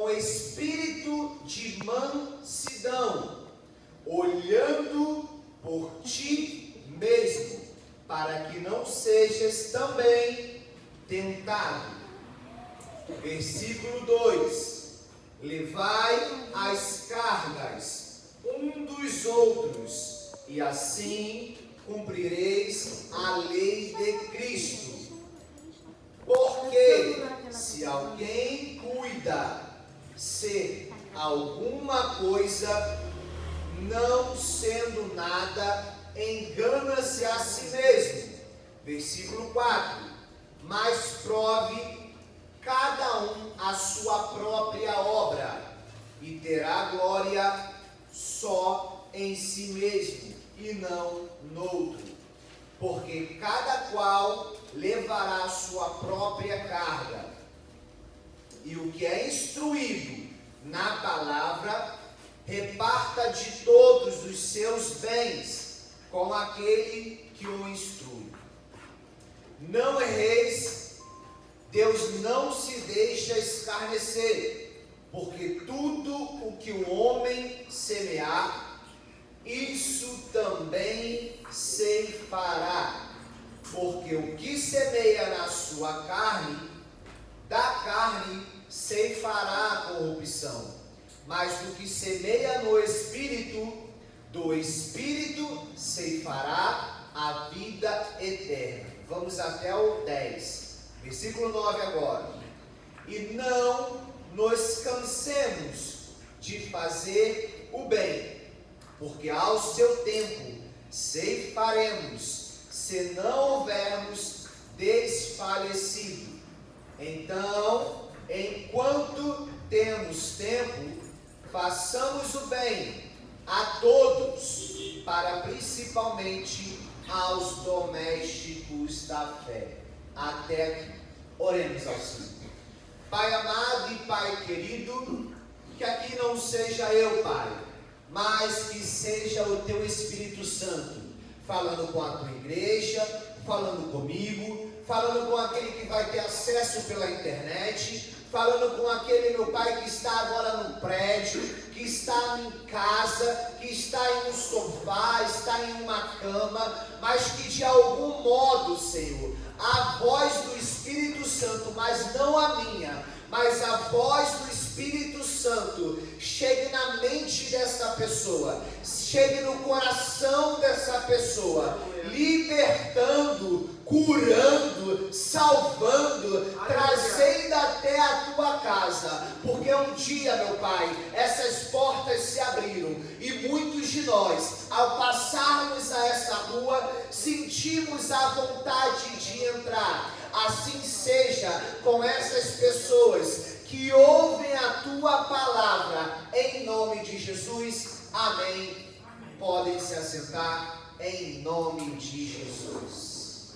com espírito de mansidão, olhando por ti mesmo, para que não sejas também tentado. Versículo 2: levai as cargas um dos outros, e assim cumprireis a lei de Cristo. Porque se alguém cuida ser alguma coisa, não sendo nada, engana-se a si mesmo. Versículo 4: mas prove cada um a sua própria obra, e terá glória só em si mesmo, e não noutro. Porque cada qual levará a sua própria carga. E o que é instruído na palavra, reparta de todos os seus bens com aquele que o instrui. Não erreis, Deus não se deixa escarnecer, porque tudo o que o homem semear, isso também ceifará. Porque o que semeia na sua carne, da carne ceifará a corrupção. Mas do que semeia no Espírito, do Espírito ceifará a vida eterna. Vamos até o 10. Versículo 9 agora. E não nos cansemos de fazer o bem, porque ao seu tempo ceifaremos, se não houvermos desfalecido. Então, enquanto temos tempo, façamos o bem a todos, para principalmente aos domésticos da fé. Até aqui. Oremos ao Senhor. Pai amado e Pai querido, que aqui não seja eu, Pai, mas que seja o Teu Espírito Santo, falando com a Tua igreja, falando comigo, falando com aquele que vai ter acesso pela internet, falando com aquele, meu Pai, que está agora no prédio, que está em casa, que está em um sofá, está em uma cama, mas que de algum modo, Senhor, a voz do Espírito Santo, mas não a minha, mas a voz do Espírito Santo, chegue na mente dessa pessoa, chegue no coração dessa pessoa, libertando, curando, salvando, trazendo até a tua casa, porque um dia, meu Pai, essas portas se abriram, e muitos de nós, ao passarmos a essa rua, sentimos a vontade de entrar. Assim seja com essas pessoas que ouvem a tua palavra, em nome de Jesus, amém. Podem se assentar em nome de Jesus.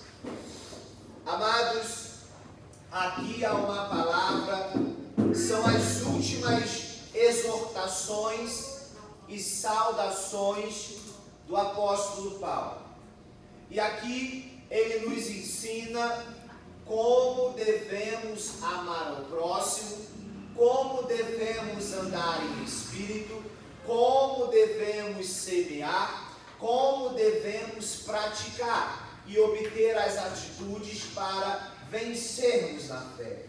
Amados, aqui há uma palavra, são as últimas exortações e saudações do apóstolo Paulo. E aqui ele nos ensina como devemos amar ao próximo, como devemos andar em espírito, como devemos semear, como devemos praticar e obter as atitudes para vencermos na fé.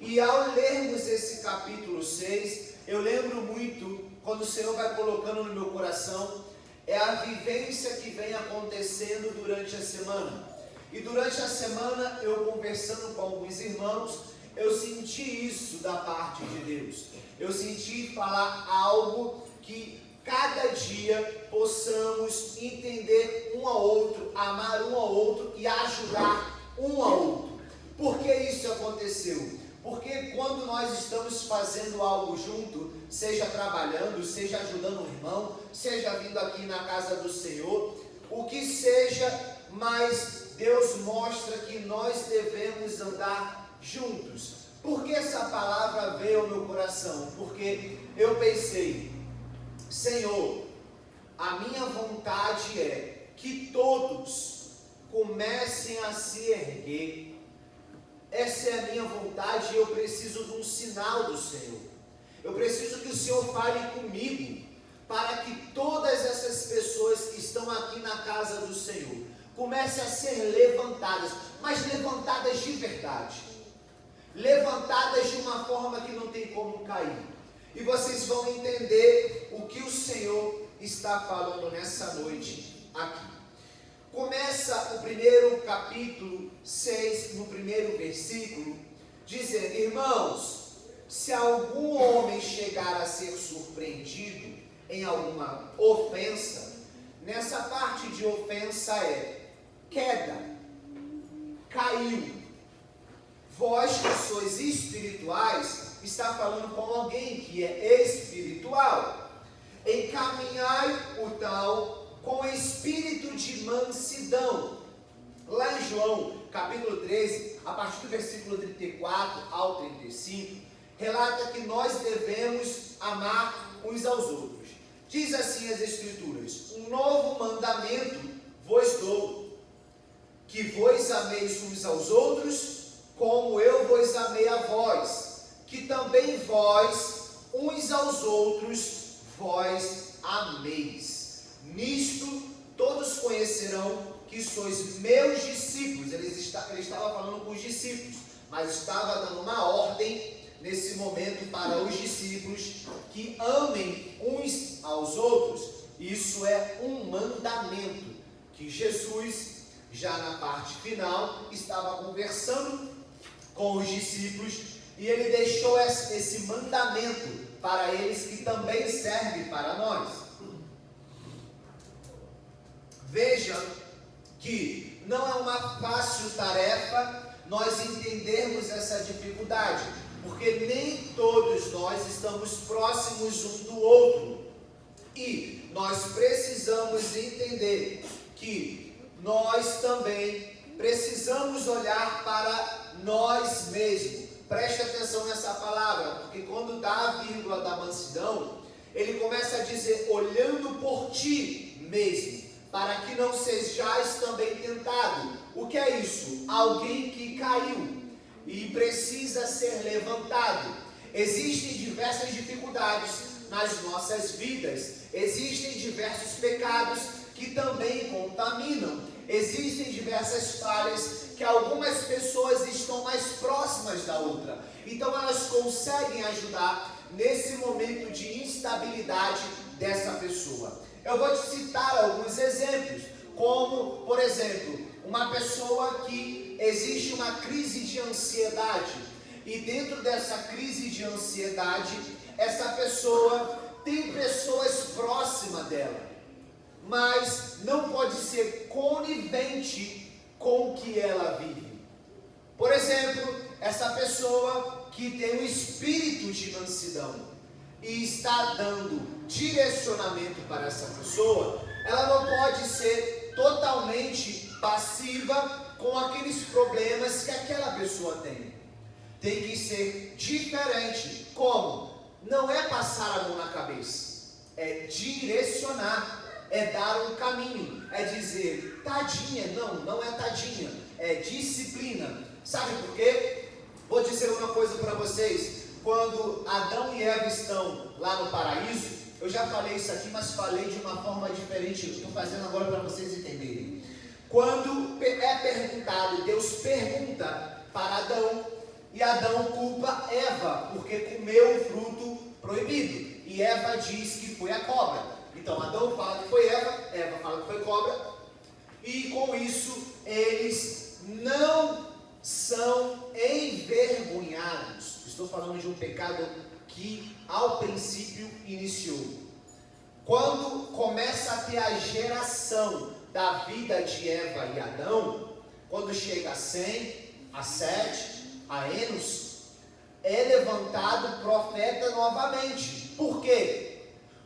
E ao lermos esse capítulo 6, eu lembro muito, quando o Senhor vai colocando no meu coração, é a vivência que vem acontecendo durante a semana. E durante a semana, eu conversando com alguns irmãos, eu senti isso da parte de Deus. Eu senti falar algo que cada dia possamos entender um ao outro, amar um ao outro e ajudar um ao outro. Por que isso aconteceu? Porque quando nós estamos fazendo algo junto, seja trabalhando, seja ajudando um irmão, seja vindo aqui na casa do Senhor, o que seja, mas Deus mostra que nós devemos andar juntos. Por que essa palavra veio ao meu coração? Porque eu pensei, Senhor, a minha vontade é que todos comecem a se erguer. Essa é a minha vontade e eu preciso de um sinal do Senhor. eu preciso que o Senhor fale comigo, para que todas essas pessoas que estão aqui na casa do Senhor comecem a ser levantadas, mas levantadas de verdade, levantadas de uma forma que não tem como cair. E vocês vão entender o que o Senhor está falando nessa noite aqui. Começa o primeiro capítulo 6, no primeiro versículo, dizendo: irmãos, se algum homem chegar a ser surpreendido em alguma ofensa, nessa parte de ofensa é queda, caiu. Vós que sois espirituais, está falando com alguém que é espiritual. Encaminhai o tal com espírito de mansidão. Lá em João, capítulo 13, a partir do versículo 34 ao 35, relata que nós devemos amar uns aos outros. Diz assim as Escrituras: um novo mandamento vos dou, que vos ameis uns aos outros, como eu vos amei a vós, que também vós, uns aos outros, vós ameis. Nisto todos conhecerão que sois meus discípulos. Ele estava falando com os discípulos, mas estava dando uma ordem nesse momento para os discípulos que amem uns aos outros. Isso é um mandamento que Jesus, já na parte final, estava conversando com os discípulos, e ele deixou esse mandamento para eles, que também serve para nós. Veja que não é uma fácil tarefa nós entendermos essa dificuldade, porque nem todos nós estamos próximos um do outro, e nós precisamos entender que nós também precisamos olhar para nós mesmos. Preste atenção nessa palavra, porque quando dá a vírgula da mansidão, ele começa a dizer: olhando por ti mesmo, para que não sejais também tentado. O que é isso? Alguém que caiu e precisa ser levantado. Existem diversas dificuldades nas nossas vidas, existem diversos pecados que também contaminam, existem diversas falhas que algumas pessoas estão mais próximas da outra, então elas conseguem ajudar nesse momento de instabilidade dessa pessoa. Eu vou te citar alguns exemplos, como, por exemplo, uma pessoa que existe uma crise de ansiedade, e dentro dessa crise de ansiedade, essa pessoa tem pessoas próximas dela, mas não pode ser conivente com o que ela vive. Por exemplo, essa pessoa que tem um espírito de mansidão e está dando direcionamento para essa pessoa, ela não pode ser totalmente passiva com aqueles problemas que aquela pessoa tem. Tem que ser diferente. Como? Não é passar a mão na cabeça, é direcionar, é dar um caminho, é dizer tadinha. Não é tadinha, é disciplina. Sabe por quê? Vou dizer uma coisa para vocês. Quando Adão e Eva estão lá no paraíso, eu já falei isso aqui, mas falei de uma forma diferente. Eu estou fazendo agora para vocês entenderem. Quando é perguntado, Deus pergunta para Adão, e Adão culpa Eva, porque comeu o fruto proibido, e Eva diz que foi a cobra. Então Adão fala que foi Eva fala que foi cobra, e com isso eles não são envergonhados. Estou falando de um pecado que ao princípio iniciou. Quando começa a ter a geração da vida de Eva e Adão, quando chega a 100, a 7, a Enos, é levantado profeta novamente. Por quê?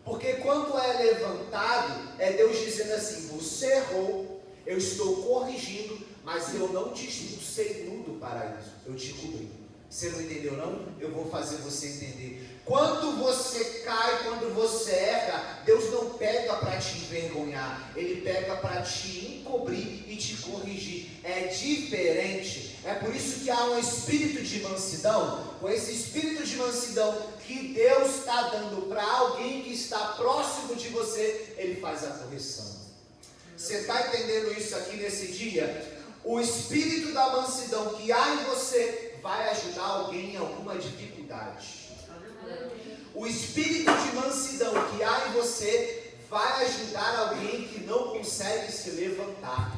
Porque quando é levantado, é Deus dizendo assim: você errou, eu estou corrigindo, mas eu não te expulsei nu do paraíso, eu te cobri. Você não entendeu não? Eu vou fazer você entender. Quando você cai, quando você erra, Deus não pega para te envergonhar, Ele pega para te encobrir e te corrigir. É diferente. É por isso que há um espírito de mansidão. Com esse espírito de mansidão que Deus está dando para alguém que está próximo de você, Ele faz a correção. Você está entendendo isso aqui nesse dia? O espírito da mansidão que há em você vai ajudar alguém em alguma dificuldade. O espírito de mansidão que há em você vai ajudar alguém que não consegue se levantar,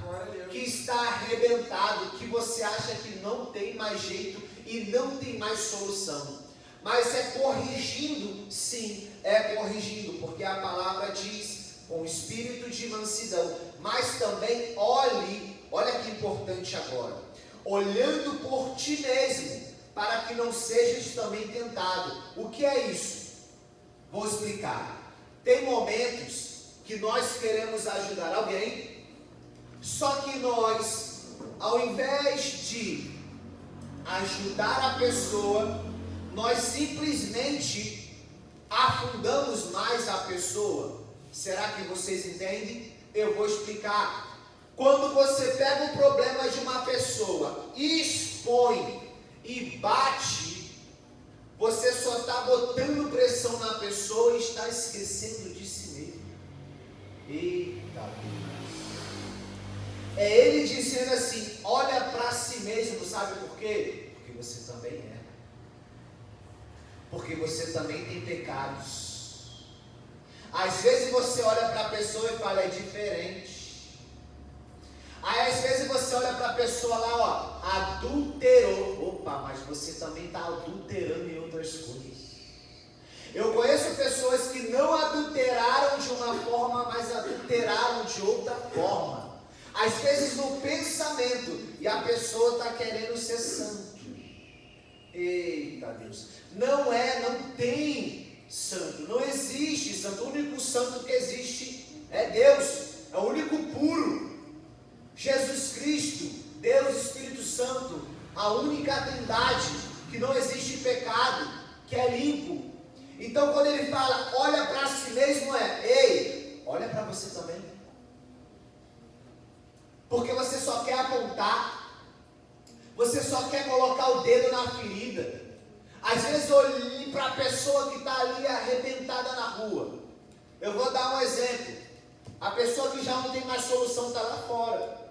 que está arrebentado, que você acha que não tem mais jeito e não tem mais solução. Mas é corrigindo, sim, é corrigindo, porque a palavra diz com espírito de mansidão, mas também olha que importante agora, olhando por ti mesmo, para que não sejas também tentado. O que é isso? Vou explicar. Tem momentos que nós queremos ajudar alguém, só que nós, ao invés de ajudar a pessoa, nós simplesmente afundamos mais a pessoa. Será que vocês entendem? Eu vou explicar. Quando você pega o problema de uma pessoa, expõe e bate, você só está botando pressão na pessoa e está esquecendo de si mesmo. Eita Deus! É ele dizendo assim, olha para si mesmo, sabe por quê? Porque você também é. Porque você também tem pecados. Às vezes você olha para a pessoa e fala, é diferente. Aí às vezes você olha para a pessoa lá, ó, adulterou. Opa, mas você também está adulterando em outras coisas. Eu conheço pessoas que não adulteraram de uma forma, mas adulteraram de outra forma. Às vezes no pensamento, e a pessoa está querendo ser santo. Eita Deus, não tem santo, não existe santo. O único santo que existe é Deus, é o único puro. Jesus Cristo, Deus Espírito Santo, a única trindade, que não existe pecado, que é limpo. Então quando ele fala, olha para si mesmo, ei, olha para você também. Porque você só quer apontar, você só quer colocar o dedo na ferida. Às vezes eu olho para a pessoa que está ali arrebentada na rua. Eu vou dar um exemplo. A pessoa que já não tem mais solução está lá fora.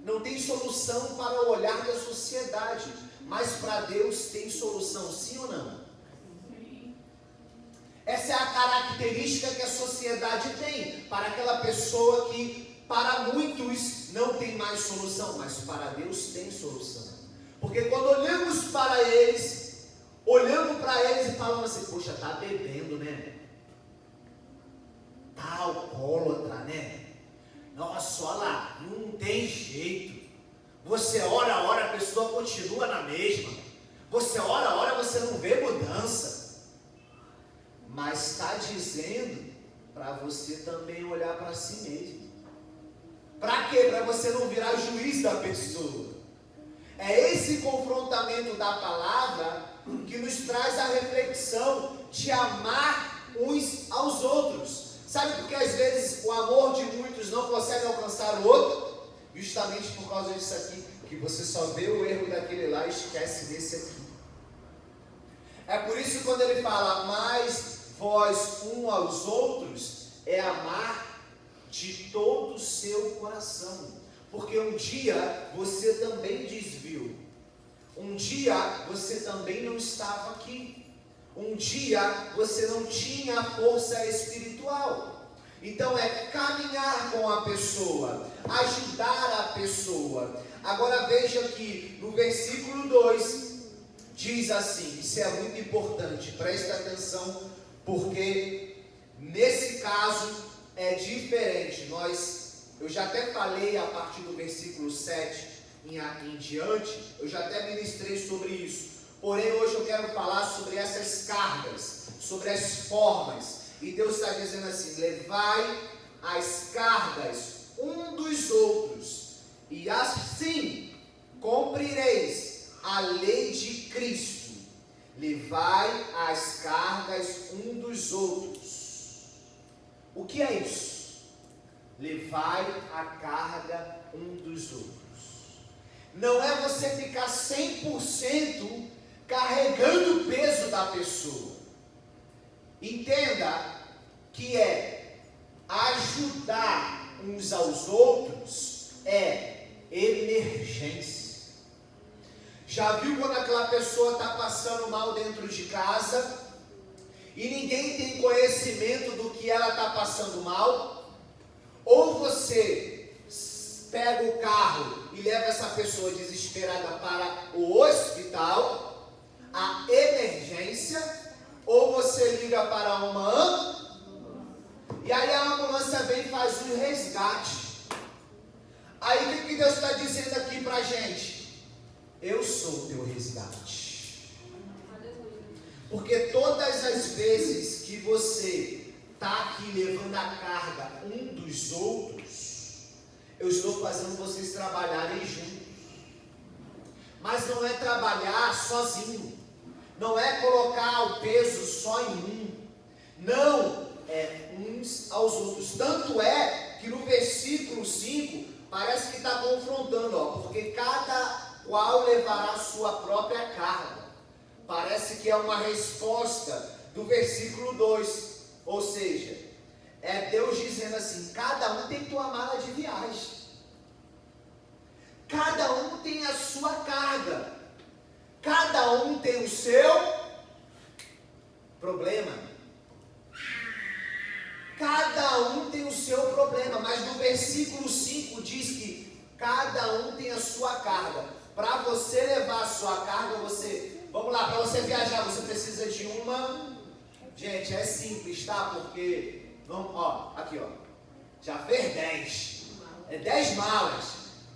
Não tem solução para o olhar da sociedade, mas para Deus tem solução, sim ou não? Sim. Essa é a característica que a sociedade tem para aquela pessoa que, para muitos, não tem mais solução, mas para Deus tem solução. Porque quando olhamos para eles e falamos assim, poxa, está bebendo, né? Está alcoólatra, né? Nossa, olha lá, não tem jeito. Você ora, a pessoa continua na mesma. Você ora, você não vê mudança. Mas está dizendo para você também olhar para si mesmo. Para quê? Para você não virar juiz da pessoa. É esse confrontamento da palavra que nos traz a reflexão de amar uns aos outros. Sabe por que às vezes o amor de muitos não consegue alcançar o outro? Justamente por causa disso aqui, que você só vê o erro daquele lá e esquece desse aqui. É por isso que quando ele fala, mas vós um aos outros, é amar de todo o seu coração. Porque um dia você também desviou. Um dia você também não estava aqui. Um dia você não tinha força espiritual. Então é caminhar com a pessoa, ajudar a pessoa. Agora veja que no versículo 2 diz assim, isso é muito importante, preste atenção, porque nesse caso é diferente. Eu já até falei a partir do versículo 7 em diante, eu já até ministrei sobre isso. Porém, hoje eu quero falar sobre essas cargas, sobre as formas. E Deus está dizendo assim, levai as cargas um dos outros, e assim cumprireis a lei de Cristo. levai as cargas um dos outros. O que é isso? Levai a carga um dos outros. Não é você ficar 100% carregando o peso da pessoa. Entenda que ajudar uns aos outros é emergência. Já viu quando aquela pessoa está passando mal dentro de casa e ninguém tem conhecimento do que ela está passando mal? Ou você pega o carro e leva essa pessoa desesperada para o hospital, a emergência, ou você liga para uma ambulância, e aí a ambulância vem e faz um resgate. Aí o que Deus está dizendo aqui para a gente? Eu sou o teu resgate. Porque todas as vezes que você está aqui levando a carga um dos outros, eu estou fazendo vocês trabalharem juntos. Mas não é trabalhar sozinho. Não é colocar o peso só em um. Não, é uns aos outros. Tanto é que no versículo 5, parece que está confrontando, porque cada qual levará a sua própria carga. Parece que é uma resposta do versículo 2. Ou seja, é Deus dizendo assim, cada um tem tua mala de viagem. Cada um tem a sua carga. Cada um tem o seu problema. Cada um tem o seu problema. Mas no versículo 5 diz que cada um tem a sua carga. Para você levar a sua carga, vamos lá, para você viajar, você precisa de uma. Gente, é simples, tá? Porque, aqui, já fez 10. É 10 malas.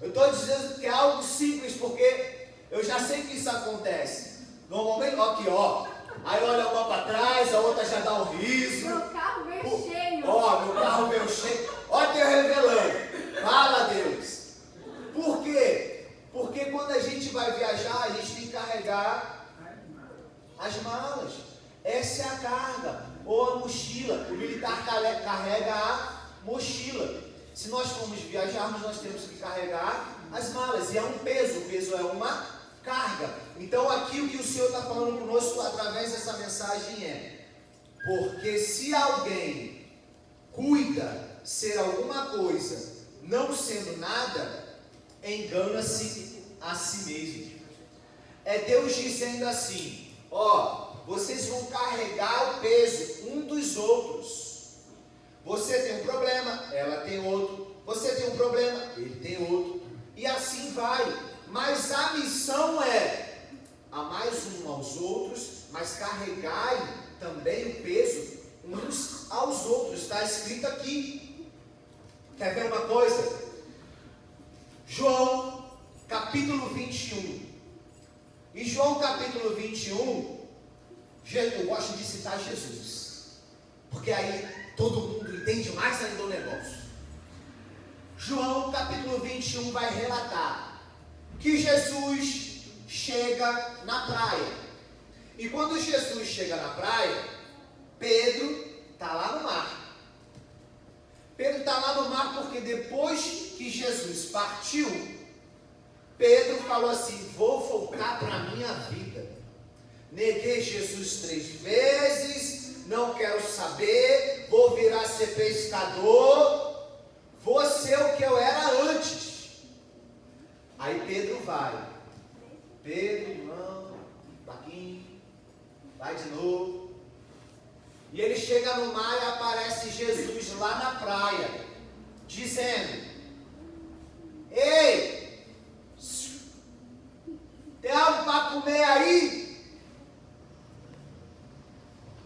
Eu estou dizendo que é algo simples, porque eu já sei que isso acontece. Normalmente, aqui, aí olha uma para trás, a outra já dá um riso. Meu carro veio cheio. Meu carro veio cheio. Olha Deus revelando. Fala, Deus. Por quê? Porque quando a gente vai viajar, a gente tem que carregar as malas. Essa é a carga, ou a mochila. O militar carrega a mochila. Se nós formos viajarmos, nós temos que carregar as malas. E é um peso, o peso é uma carga. Então aqui o que o Senhor está falando conosco através dessa mensagem é: porque se alguém cuida ser alguma coisa, não sendo nada, engana-se a si mesmo. É Deus dizendo assim, vocês vão carregar o peso um dos outros. Você tem um problema, ela tem outro. Você tem um problema, ele tem outro. E assim vai. Mas a missão é amar uns aos outros, mas carregai também o peso uns aos outros. Está escrito aqui. Quer ver uma coisa? João capítulo 21. Em João capítulo 21, eu gosto de citar Jesus, porque aí todo mundo entende mais ainda o negócio. João capítulo 21 vai relatar que Jesus chega na praia. E quando Jesus chega na praia, Pedro está lá no mar. Pedro está lá no mar porque depois que Jesus partiu, Pedro falou assim: vou voltar para a minha vida. Neguei Jesus 3 vezes, não quero saber, vou virar ser pescador, vou ser o que eu era antes. Aí Pedro vai. Pedro, irmão, Marquinhos, vai de novo. E ele chega no mar e aparece Jesus lá na praia, dizendo: ei, tem algo para comer aí?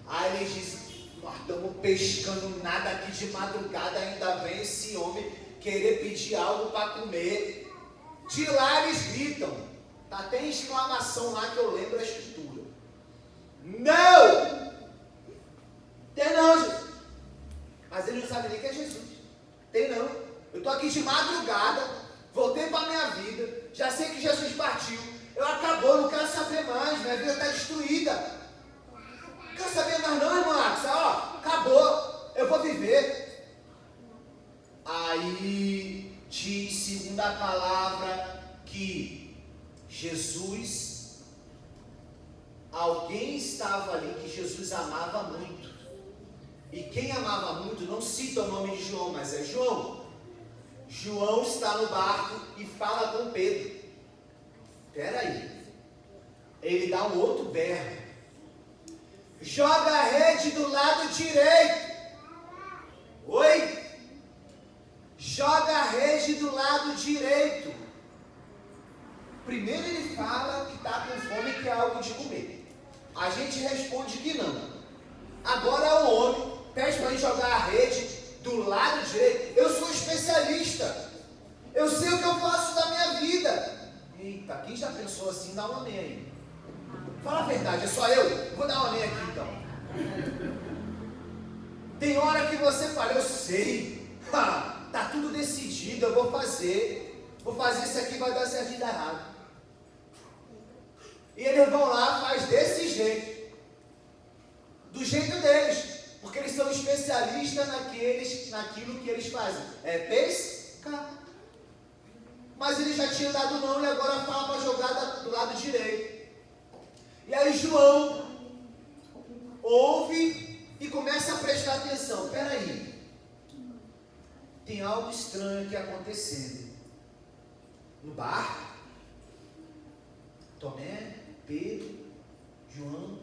Aí ele diz: nós estamos pescando nada aqui de madrugada, ainda vem esse homem querer pedir algo para comer. De lá eles gritam, tá até em exclamação lá que eu lembro a escritura: não! Tem não, Jesus. Mas ele não sabe nem que é Jesus. Tem não. Eu estou aqui de madrugada, voltei para a minha vida, já sei que Jesus partiu, eu acabou, não quero saber mais, minha vida está destruída. que Jesus, alguém estava ali que Jesus amava muito. E quem amava muito não cita o nome de João, mas é João. João está no barco e fala com Pedro. Espera aí. Ele dá um outro berro. Joga a rede do lado direito. Oi? Joga a rede do lado direito. Primeiro ele fala que está com fome e quer algo de comer. A gente responde que não. Agora o homem pede para gente jogar a rede do lado direito. Eu sou especialista. Eu sei o que eu faço da minha vida. Eita, quem já pensou assim, dá um amém aí. Fala a verdade, é só eu? Vou dar um amém aqui então. Tem hora que você fala, eu sei. Tá tudo decidido, eu vou fazer. Vou fazer isso aqui, vai dar certo e dar errado. E eles vão lá, faz desse jeito. Do jeito deles. Porque eles são especialistas naquilo que eles fazem. É pescar. Mas eles já tinham dado não e agora falam para jogar do lado direito. E aí João ouve e começa a prestar atenção. Espera aí. Tem algo estranho aqui acontecendo. No barco. Tomé, Pedro, João.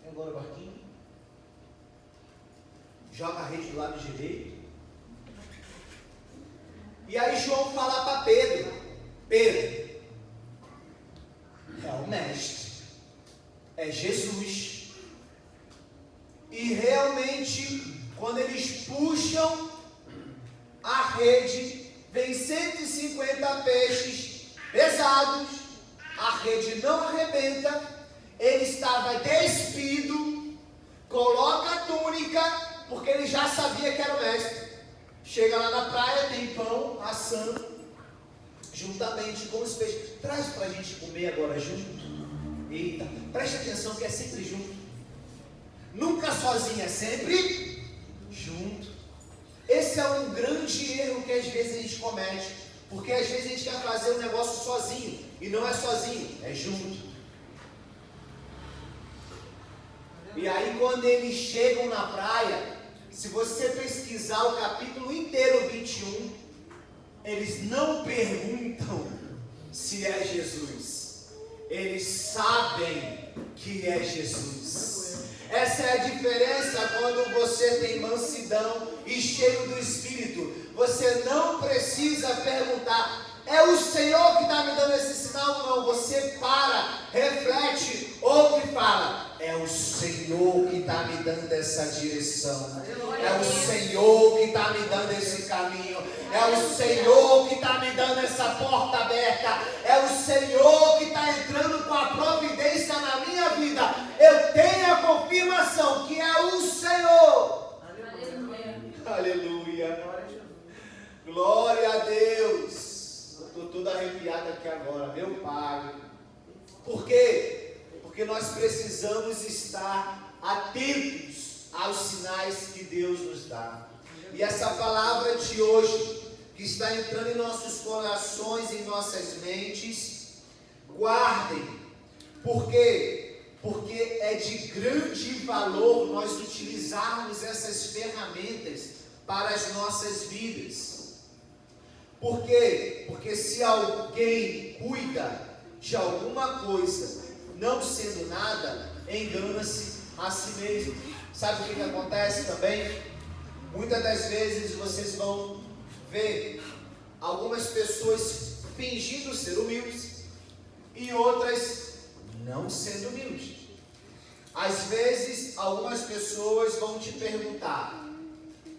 E agora o barquinho. Joga a rede do lado direito. E aí João fala para Pedro. Pedro, é o mestre. É Jesus. E realmente, quando eles puxam a rede, vem 150 peixes pesados, a rede não arrebenta, ele estava despido, coloca a túnica, porque ele já sabia que era o mestre. Chega lá na praia, tem pão assando, juntamente com os peixes. Traz para a gente comer agora junto. Eita, preste atenção que é sempre junto. Nunca sozinho, é sempre junto. Esse é um grande erro que às vezes a gente comete. Porque às vezes a gente quer fazer um negócio sozinho. E não é sozinho, é junto. E aí quando eles chegam na praia, se você pesquisar o capítulo inteiro 21, eles não perguntam se é Jesus. Eles sabem que é Jesus. Essa é a diferença quando você tem mansidão e cheio do Espírito. Você não precisa perguntar, é o Senhor que está me dando esse sinal? Não, você para, reflete, ouve e fala, é o Senhor que está me dando essa direção. É o Senhor que está me dando esse caminho. É o Senhor que está me dando essa porta aberta. É o Senhor que está entrando com a providência na minha vida. Eu tenho a confirmação que é o Senhor. Aleluia. Aleluia. Glória a Deus. Eu estou todo arrepiado aqui agora, meu Pai. Por quê? Porque nós precisamos estar atentos aos sinais que Deus nos dá. E essa palavra de hoje, que está entrando em nossos corações, em nossas mentes, guardem. Por quê? Porque é de grande valor nós utilizarmos essas ferramentas para as nossas vidas. Por quê? Porque se alguém cuida de alguma coisa, não sendo nada, engana-se a si mesmo. Sabe o que acontece também? Muitas das vezes vocês vão ver algumas pessoas fingindo ser humildes e outras não sendo humildes. Às vezes, algumas pessoas vão te perguntar,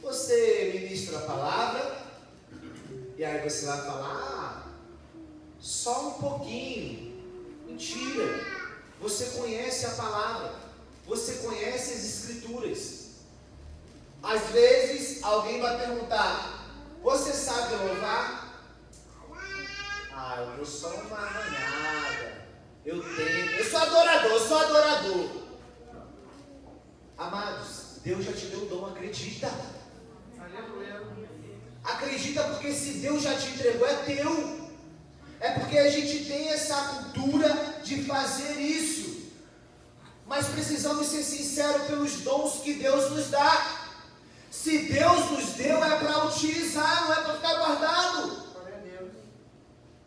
você ministra a palavra? E aí você vai falar, só um pouquinho. Mentira. Você conhece a palavra. Você conhece as escrituras. Às vezes, alguém vai perguntar, você sabe louvar? Eu sou uma arranhada. Eu sou adorador. Amados, Deus já te deu o dom, acredita. Aleluia. Acredita, porque se Deus já te entregou, é teu. É porque a gente tem essa cultura de fazer isso. Mas precisamos ser sinceros pelos dons que Deus nos dá. Se Deus nos deu, é para utilizar, não é para ficar guardado.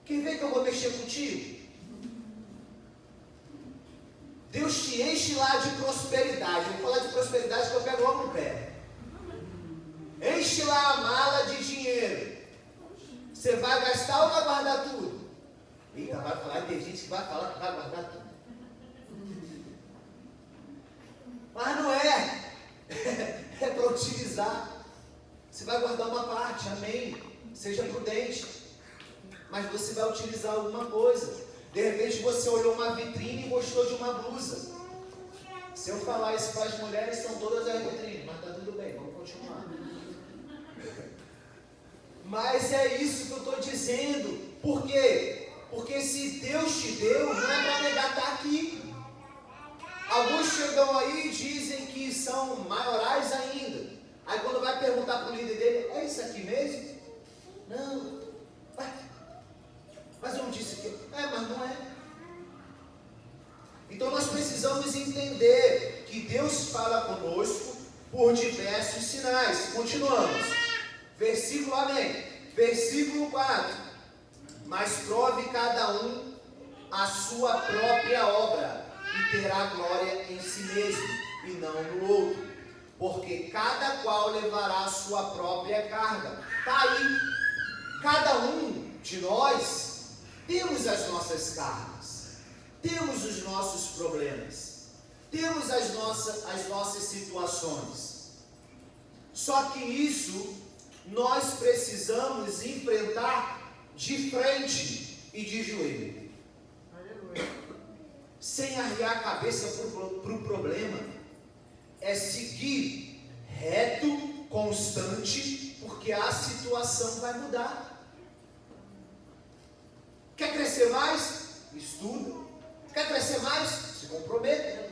Quem vê que eu vou mexer contigo? Deus te enche lá de prosperidade. Eu vou falar de prosperidade que eu pego logo no pé. Enche lá a mala de dinheiro. Você vai gastar ou vai guardar tudo? Eita, vai falar, tem gente que vai falar que vai guardar tudo. Mas não é. É para utilizar. Você vai guardar uma parte, amém. Seja prudente. Mas você vai utilizar alguma coisa. De repente você olhou uma vitrine e gostou de uma blusa. Se eu falar isso para as mulheres, são todas as vitrines, mas está tudo bem, vamos continuar. Mas é isso que eu estou dizendo. Por quê? Porque se Deus te deu, não é para negar estar aqui. Alguns chegam aí e dizem que são maiorais ainda. Aí quando vai perguntar para o líder dele, é isso aqui mesmo? Não. Mas eu não disse que mas não é. Então nós precisamos entender que Deus fala conosco por diversos sinais. Continuamos. Versículo, amém. Versículo 4. Mas prove cada um a sua própria obra, e terá glória em si mesmo, e não no outro. Porque cada qual levará a sua própria carga. Está aí. Cada um de nós temos as nossas cargas, temos os nossos problemas, temos as nossas situações. Só que isso nós precisamos enfrentar de frente e de joelho. Aleluia. Sem arriar a cabeça para o problema, é seguir reto, constante, porque a situação vai mudar. Quer crescer mais? Estuda. Quer crescer mais? Se comprometa.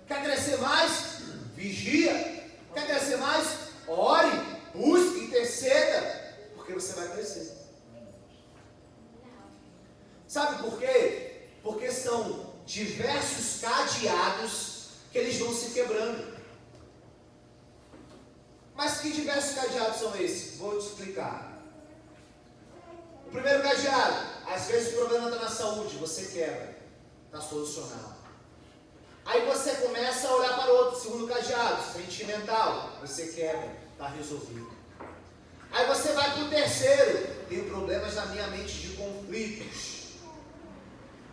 Quer crescer mais? Vigia. Quer crescer mais? Ore, busque, interceda, porque você vai crescer. Sabe por quê? Porque são diversos cadeados que eles vão se quebrando. Mas que diversos cadeados são esses? Vou te explicar. O primeiro cadeado, às vezes o problema está na saúde, você quebra, está solucionado. Aí você começa a olhar para o outro, segundo cadeado, sentimental, você quebra, está resolvido. Aí você vai para o terceiro, tenho problemas na minha mente de conflitos,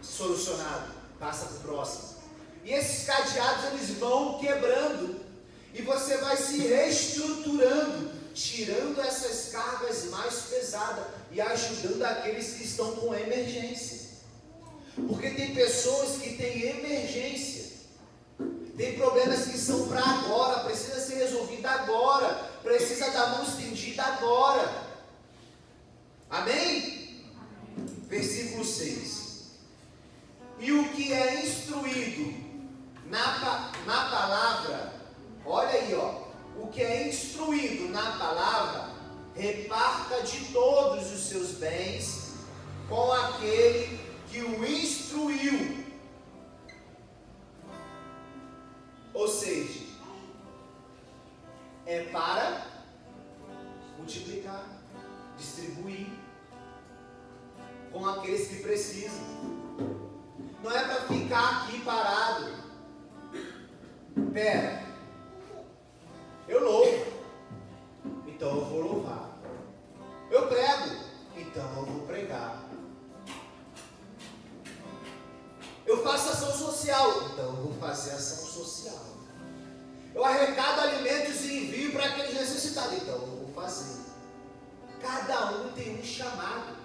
solucionado, passa para o próximo. E esses cadeados eles vão quebrando, e você vai se reestruturando, tirando essas cargas mais pesadas e ajudando aqueles que estão com emergência. Porque tem pessoas que têm emergência, tem problemas que são para agora, precisa ser resolvido agora, precisa da mão estendida agora. Amém? Versículo 6. E o que é instruído na palavra, olha aí, o que é instruído na palavra, reparta de todos os seus bens com aquele que o instruiu. Ou seja, é para multiplicar, distribuir com aqueles que precisam. Não é para ficar aqui parado. Pera, eu louvo, então eu vou louvar. Eu prego, então eu vou pregar. Eu faço ação social, então eu vou fazer ação social. Eu arrecado alimentos e envio para aqueles necessitados, então eu vou fazer. Cada um tem um chamado.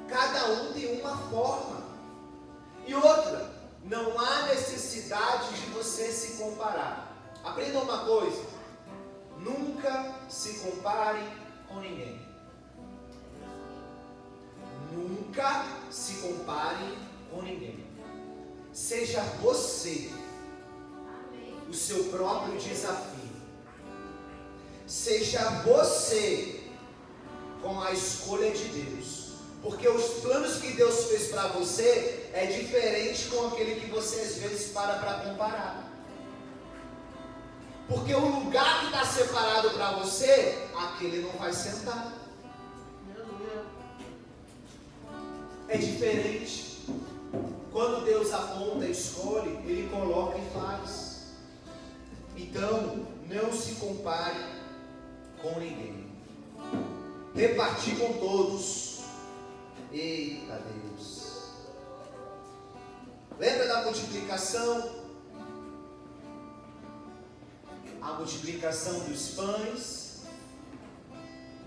Cada um tem uma forma. E outra, não há necessidade de você se comparar. Aprenda uma coisa: nunca se compare com ninguém. Nunca se compare com ninguém. Seja você o seu próprio desafio. Seja você com a escolha de Deus. Porque os planos que Deus fez para você é diferente com aquele que você às vezes para comparar. Porque o lugar que está separado para você, aquele não vai sentar. É diferente. Quando Deus aponta, escolhe, Ele coloca e faz. Então, não se compare com ninguém. Repartir com todos. Eita Deus. Lembra da multiplicação? A multiplicação dos pães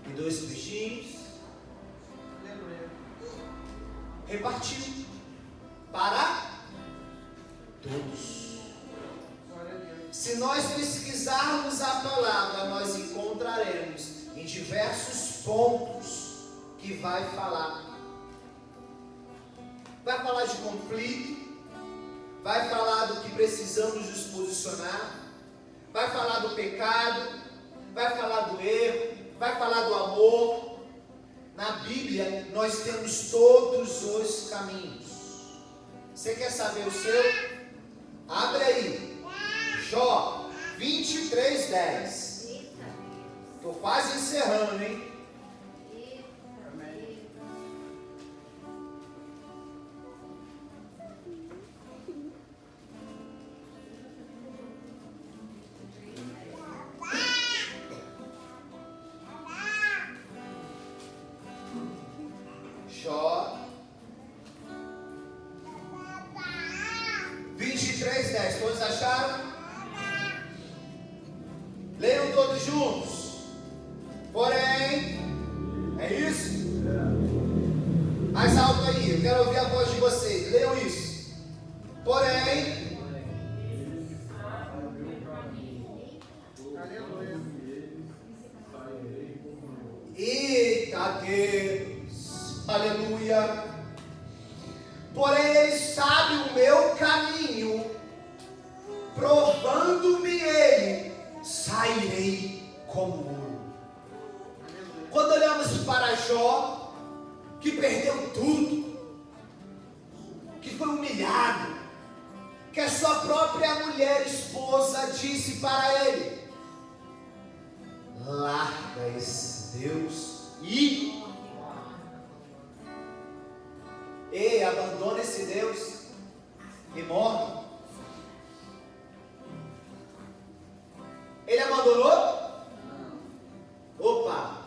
e 2 peixinhos. Repartiu para todos. Se nós pesquisarmos a palavra, nós encontraremos em diversos pontos que vai falar. Vai falar de conflito, vai falar do que precisamos nos posicionar, vai falar do pecado, vai falar do erro, vai falar do amor. Na Bíblia, nós temos todos os caminhos. Você quer saber o seu? Abre aí. Jó 23:10. Estou quase encerrando, hein? Jó 23:10. Todos acharam? Leiam todos juntos. Porém, é isso? Mais alto aí, eu quero ouvir a voz de vocês. Leiam isso. Porém, eita Deus, aleluia. Porém Ele sabe o meu caminho, provando-me Ele, sairei como ouro. Quando olhamos para Jó, que perdeu tudo, que foi humilhado, que a sua própria mulher, esposa, disse para ele: larga esse Deus e abandona esse Deus e morre. Ele abandonou? Opa!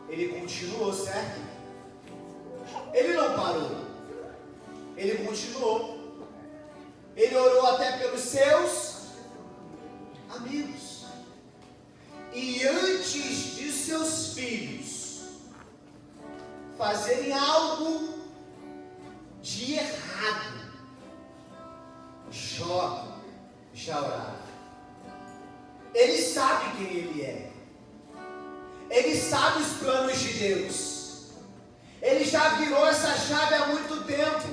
Ele continuou, certo? Ele não parou. Ele continuou. Ele orou até pelos seus amigos. E antes de seus filhos fazerem algo de errado, Jó já orava. Ele sabe quem ele é. Ele sabe os planos de Deus. Ele já virou essa chave há muito tempo.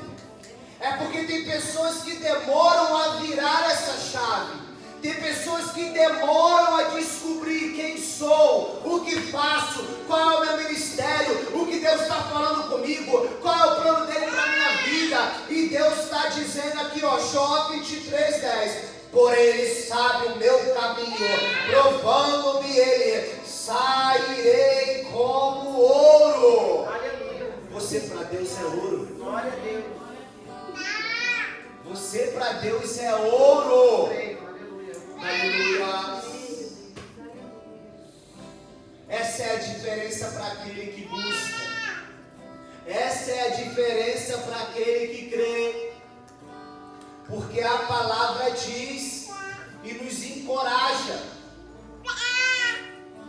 É porque tem pessoas que demoram a virar essa chave. Tem pessoas que demoram a descobrir quem sou, o que faço, qual é o meu ministério, o que Deus está falando comigo, qual é o plano dele para a minha vida. E Deus está dizendo aqui, ó, Jó 23:10. Porém Ele sabe o meu caminho, provando-me Ele, sairei como ouro. Aleluia. Você para Deus é ouro. Glória a Deus. Você para Deus é ouro. Aleluia. Essa é a diferença para aquele que busca. Essa é a diferença para aquele que crê. Porque a palavra diz e nos encoraja.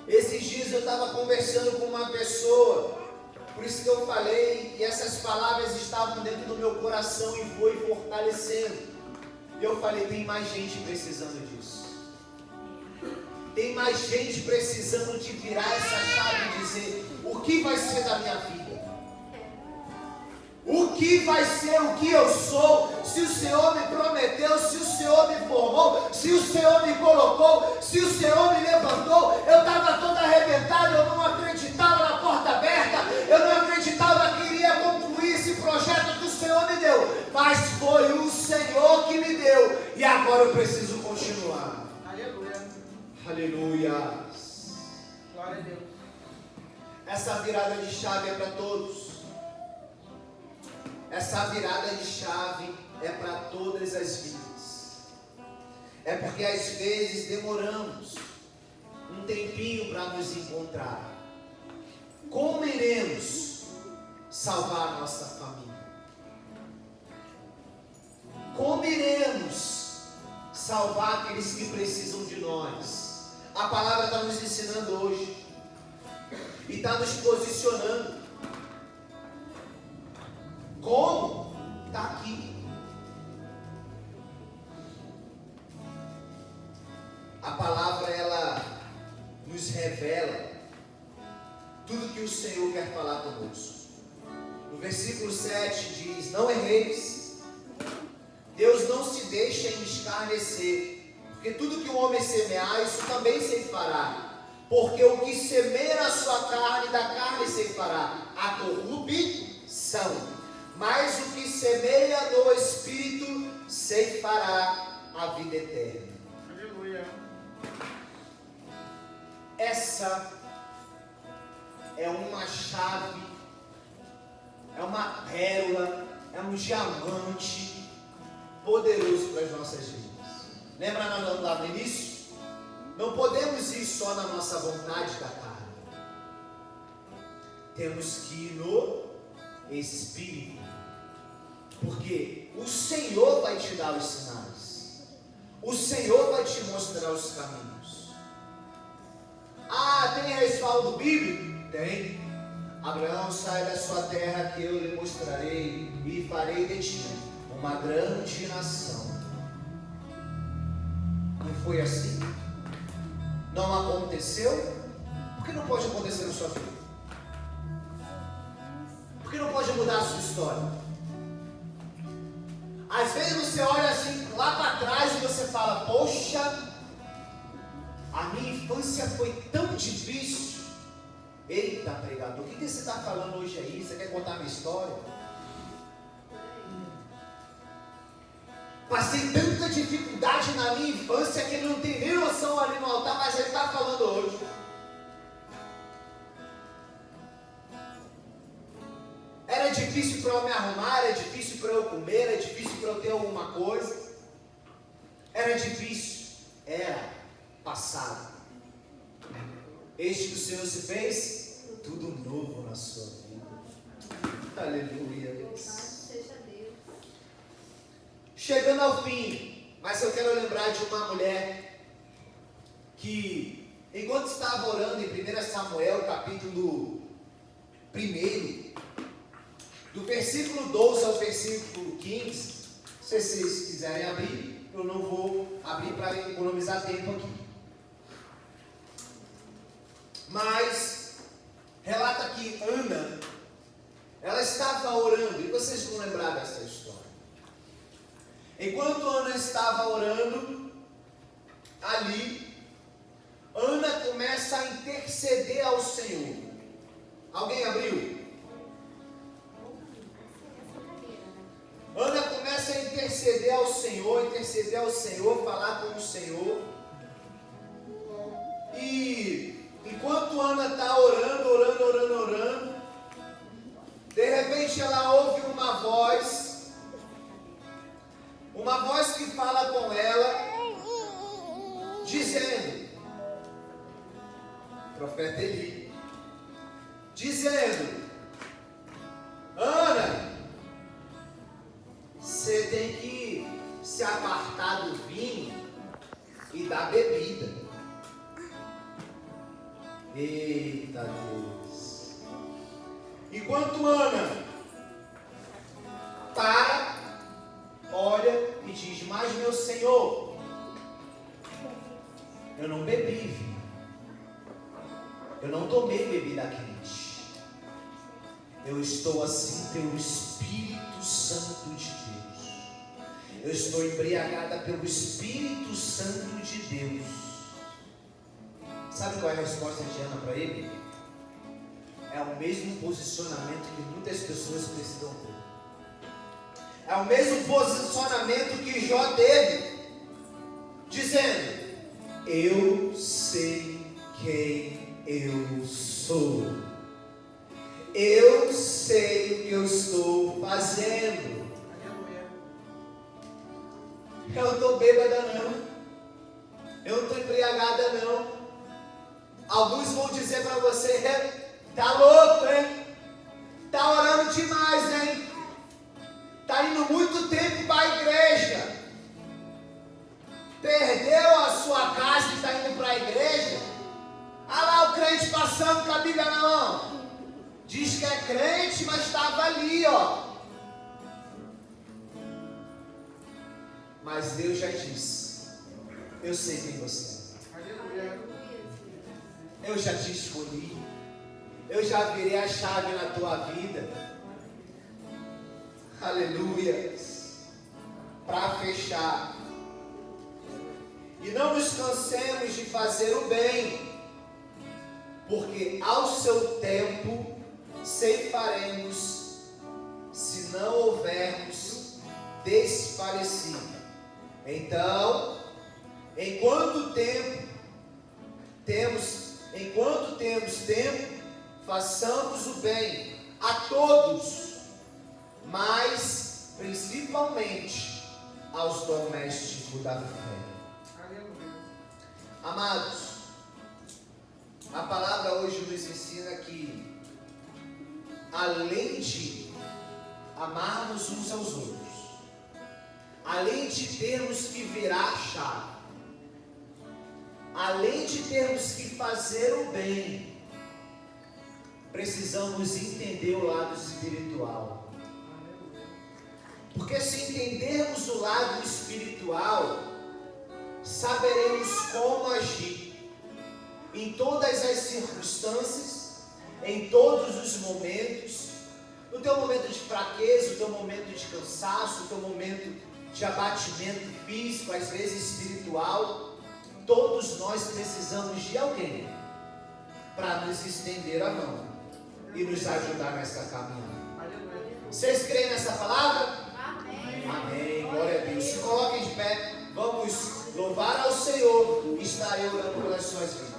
Esses dias eu estava conversando com uma pessoa, por isso que eu falei, e essas palavras estavam dentro do meu coração e foi fortalecendo. E eu falei, tem mais gente precisando disso. Tem mais gente precisando de virar essa chave e dizer, o que vai ser da minha vida? O que vai ser o que eu sou? Se o Senhor me prometeu, se o Senhor me formou, se o Senhor me colocou, se o Senhor me levantou, eu estava todo arrebentado, eu não acreditava na porta aberta, eu não acreditava que iria agora eu preciso continuar. Aleluia. Aleluia. Glória a Deus. Essa virada de chave é para todos. Essa virada de chave é para todas as vidas. É porque às vezes demoramos um tempinho para nos encontrar. Como iremos salvar a nossa família? Como iremos salvar aqueles que precisam de nós? A palavra está nos ensinando hoje e está nos posicionando. Como? Está aqui. A palavra, ela nos revela tudo que o Senhor quer falar conosco. No versículo 7 diz: não erreis. Deus não se deixa escarnecer, porque tudo que o homem semear, isso também ceifará. Porque o que semeia a sua carne, da carne ceifará a corrupção. Mas o que semeia no Espírito, ceifará a vida eterna. Aleluia. Essa é uma chave, é uma pérola, é um diamante poderoso para as nossas vidas. Lembra lá no início? Não podemos ir só na nossa vontade da carne. Temos que ir no Espírito. Porque o Senhor vai te dar os sinais. O Senhor vai te mostrar os caminhos. Ah, tem respaldo bíblico? Tem. Abraão, sai da sua terra que eu lhe mostrarei e farei de ti uma grande nação. Não foi assim? Não aconteceu? Por que não pode acontecer na sua vida? Por que não pode mudar a sua história? Às vezes você olha assim lá para trás e você fala: poxa, a minha infância foi tão difícil. Eita, pregador, o que você está falando hoje aí? Você quer contar a minha história? Passei tanta dificuldade na minha infância que ele não tem nem noção ali no altar, mas ele está falando hoje. Era difícil para eu me arrumar, era difícil para eu comer, era difícil para eu ter alguma coisa. Era difícil, era passado. Eis que o Senhor se fez tudo novo na sua vida. Aleluia, Deus. Chegando ao fim, mas eu quero lembrar de uma mulher que, enquanto estava orando em 1 Samuel, capítulo 1, do versículo 12 ao versículo 15, se vocês quiserem abrir, eu não vou abrir para economizar tempo aqui. Mas, relata que Ana, ela estava orando, e vocês vão lembrar dessa história. Enquanto Ana estava orando, ali, Ana começa a interceder ao Senhor. Alguém abriu? Ana começa a interceder ao Senhor, falar com o Senhor. E enquanto Ana está orando, de repente ela ouve uma voz que fala com ela, dizendo, profeta Eli, dizendo: Ana, você tem que se apartar do vinho e da bebida. Eita Deus! Enquanto Ana para, olha e diz: mas meu Senhor, eu não bebi vinho, eu não tomei bebida quente, eu estou assim pelo Espírito Santo de Deus, eu estou embriagada pelo Espírito Santo de Deus. Sabe qual é a resposta de Ana para ele? É o mesmo posicionamento que muitas pessoas precisam ter. É o mesmo posicionamento que Jó teve dizendo: eu sei quem eu sou. Eu sei o que eu estou fazendo. Eu não estou bêbada não. Eu não estou embriagada não. Alguns vão dizer para você: tá louco, hein? Tá orando demais, hein? Tá indo muito tempo para a igreja. Perdeu a sua casa e está indo para a igreja? Ah lá o crente passando com a Bíblia na mão. Diz que é crente, mas estava ali, ó. Mas Deus já disse: eu sei quem você é. Eu já te escolhi. Eu já virei a chave na tua vida. Aleluia. Para fechar. E não nos cansemos de fazer o bem, porque ao seu tempo ceifaremos, se não houvermos desfalecido. Então, enquanto temos tempo, façamos o bem a todos, mas principalmente aos domésticos da fé. Amados, a palavra hoje nos ensina que, além de amarmos uns aos outros, além de termos que virar a chave, além de termos que fazer o bem, precisamos entender o lado espiritual. Porque se entendermos o lado espiritual, saberemos como agir em todas as circunstâncias, em todos os momentos, no teu momento de fraqueza, no teu momento de cansaço, no teu momento de abatimento físico, às vezes espiritual. Todos nós precisamos de alguém para nos estender a mão e nos ajudar nessa caminhada. Vocês creem nessa palavra? Amém. Amém. Glória a Deus. Se coloquem de pé. Vamos louvar ao Senhor e estarei orando pelas suas vidas.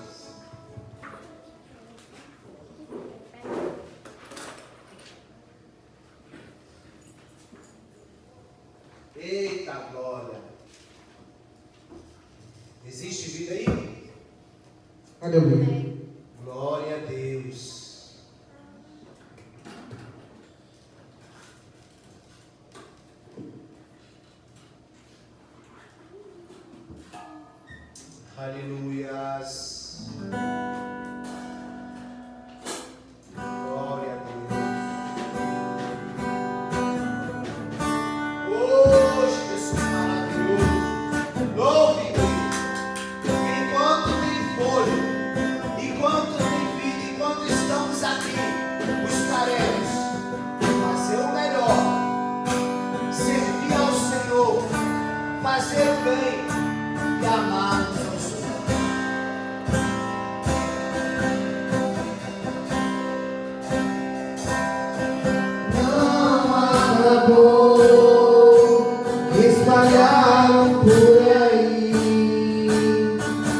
Eita glória. Existe vida aí? Aleluia. Glória a Deus. Aleluias. Glória a Deus. Oh, Jesus maravilhoso. Louve enquanto tem fôlego, enquanto tem vida, enquanto estamos aqui, buscaremos fazer o melhor, servir ao Senhor, fazer o bem e amar-nos ao Senhor. Não acabou, espalharam por aí,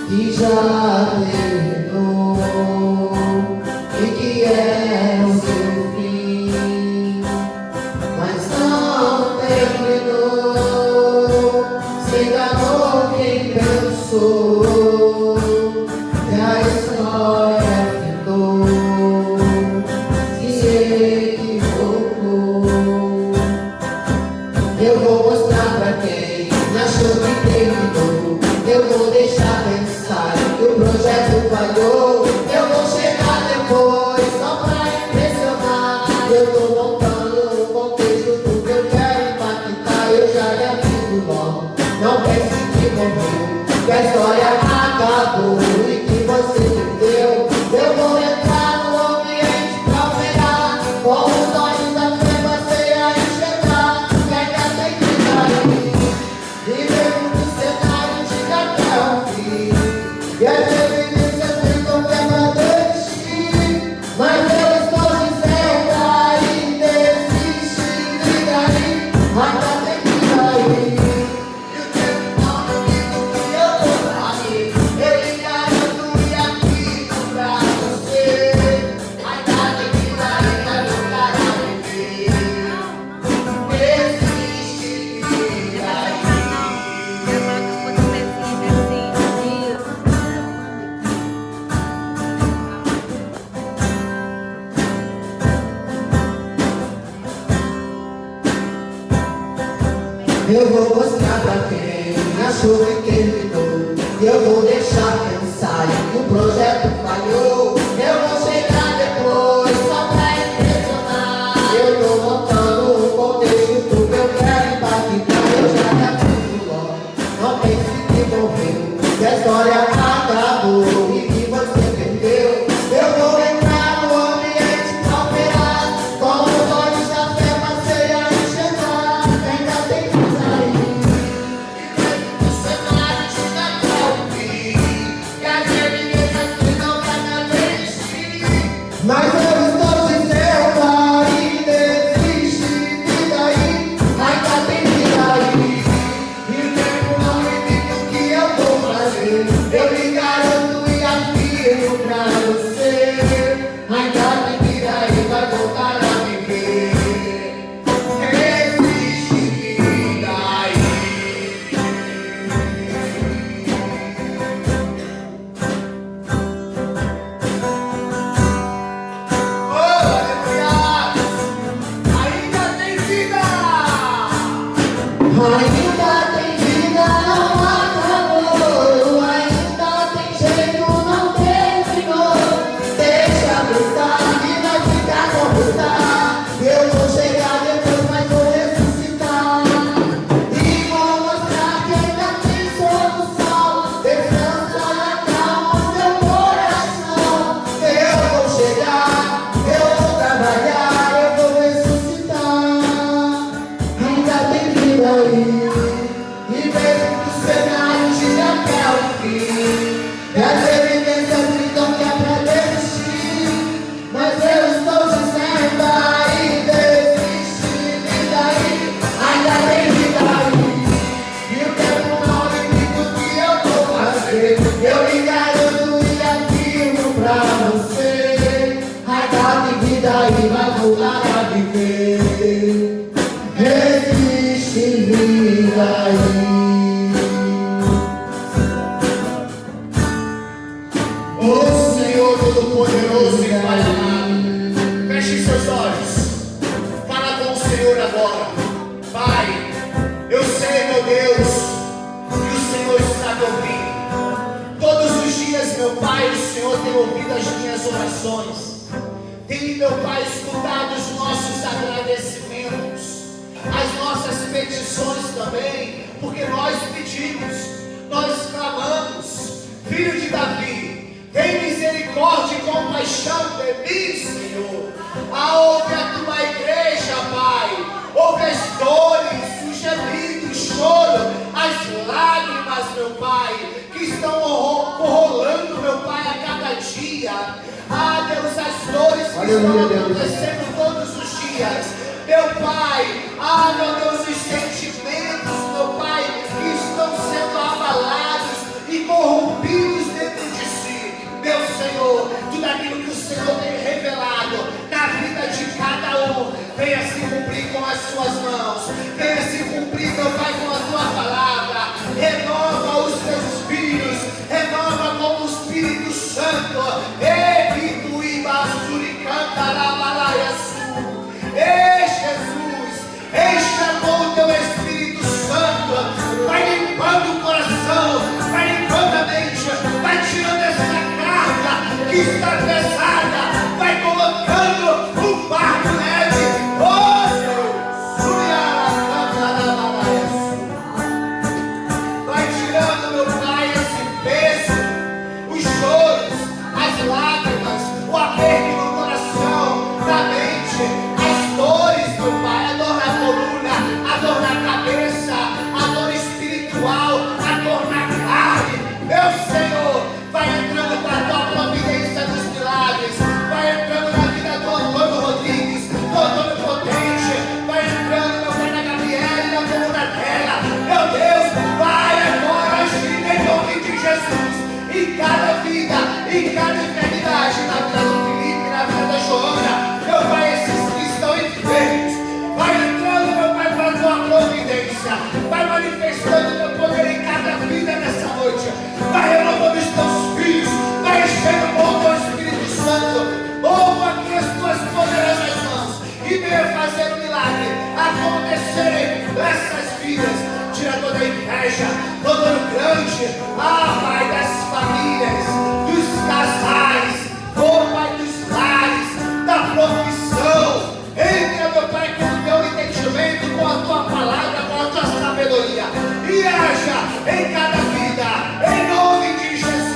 que já terminou, e que é o seu fim, mas não terminou, se enganou quem pensou, que a história ficou, se equivocou. Eu vou mostrar pra quem achou que terminou. Eu vou deixar pensar que o projeto falhou. Eu vou chegar depois só pra impressionar. Eu tô montando o contexto do que eu quero impactar. Eu já lhe aviso logo, não pense que morreu, que a história acabou e que você perdeu. Eu vou entrar no ambiente pra operar, com os olhos da fé passei a enxergar. Quer tem que cair, viver no cenário de cartão fim. E às vezes você tem problema desistir, mas eu estou dizendo aí, desistir, fica aí, ainda tem que cair. E o tempo não me diz o que eu Eu vou mostrar pra quem achou que terminou. Eu vou deixar pensar que o projeto falhou. Eu vou chegar depois só pra impressionar. Eu tô montando um contexto porque eu quero impactar. Eu já me aviso logo, não pense que morreu, que a história acabou e que você perdeu. Eu vou entrar no ambiente alterado, com os olhos da fé passei a enxergar. Ainda tem que sair do cenário de Natal, e as evidências que não cada vez. Mas eu estou dizendo aí, desiste, e daí? Ainda tem que sair. E o tempo não limita o que eu vou fazer. Eu lhe garanto e afirmo pra você. Ainda tem que daí, vai voltar a viver. Resiste e daí. Oh, aleluia! Ainda tem vida! Ainda tem vida, não acabou. Ainda tem jeito, não terminou. Deixa buscar e vai ficar como está. Eu vou chegar depois, mas vou ressuscitar. E vou mostrar que ainda tem solução. Descansa na calma, seu coração. Eu vou chegar, eu vou trabalhar, eu vou ressuscitar. Ainda tem vida aí. E mesmo que o cenário gira até o fim, e as evidências gritam que é pra desistir, mas eu estou dizendo aí, desiste, e daí? Ainda tem vida aí. E o tempo não limita o que eu vou fazer. Eu lhe garanto e afirmo pra você. Ainda tem vida aí, vai voltar a viver. Existe vida aí. Ô Senhor Todo-Poderoso e Pai amado, feche seus olhos, fala com o Senhor agora. Pai, eu sei, meu Deus, que o Senhor está me ouvindo. Todos os dias, meu Pai, o Senhor tem ouvido as minhas orações. Tem, meu Pai, escutado os nossos agradecimentos, as nossas petições também, porque nós pedimos, nós clamamos. Filho de Davi, tem misericórdia e compaixão de mim, Senhor. Ouve a tua igreja, Pai. Ouve as dores, os gemidos, o choro, as lágrimas, meu Pai, que estão rolando, meu Pai, a cada dia. Deus, as dores que estão acontecendo todos os dias. Meu Pai, meu Deus, os sentimentos, meu Pai, que estão sendo abalados e corrompidos dentro de si. Meu Senhor, tudo aquilo que o Senhor tem revelado na vida de cada um, venha se cumprir com as suas mãos. Venha se cumprir, meu Pai, com a tua palavra. Renova os teus filhos, renova com o Espírito Santo. Ei, Jesus, enche a inveja, todo olho grande, Pai, das famílias, dos casais, Pai, dos lares, da profissão. Entra, meu Pai, com o teu entendimento, com a tua palavra, com a tua sabedoria, e haja em cada vida, em nome de Jesus.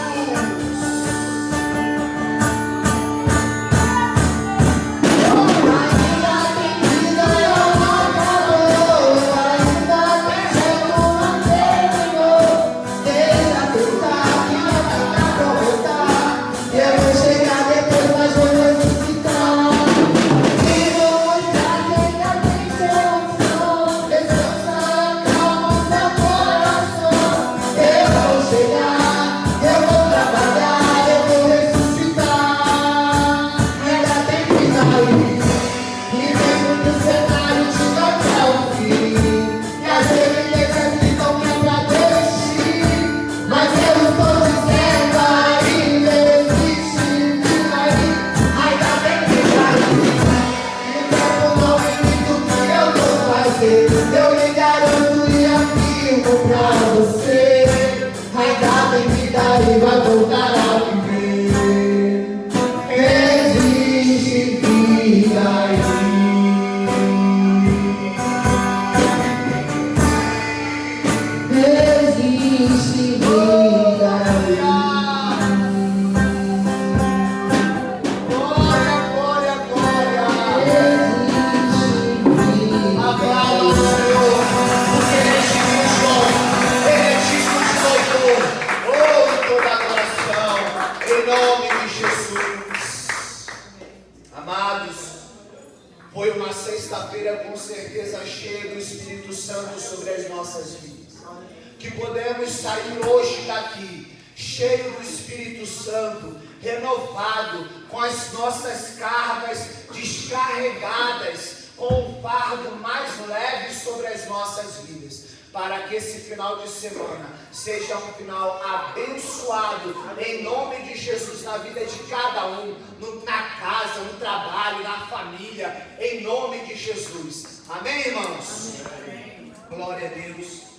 Eu lhe garanto e afirmo pra você, ainda tem vida e vai voltar a viver. Existe vida aí. Existe vida aí. Glória, glória, glória. Aplauda o Senhor, porque Ele é digno de louvor, Ele é digno de louvor. Oh, toda adoração, em nome de Jesus. Amados, foi uma sexta-feira com certeza cheia do Espírito Santo sobre as nossas vidas. Que podemos sair hoje daqui, cheio do Espírito Santo, renovado, com as nossas cargas descarregadas, com um fardo mais leve sobre as nossas vidas, para que esse final de semana seja um final abençoado, em nome de Jesus, na vida de cada um, na casa, no trabalho, na família, em nome de Jesus. Amém, irmãos? Glória a Deus.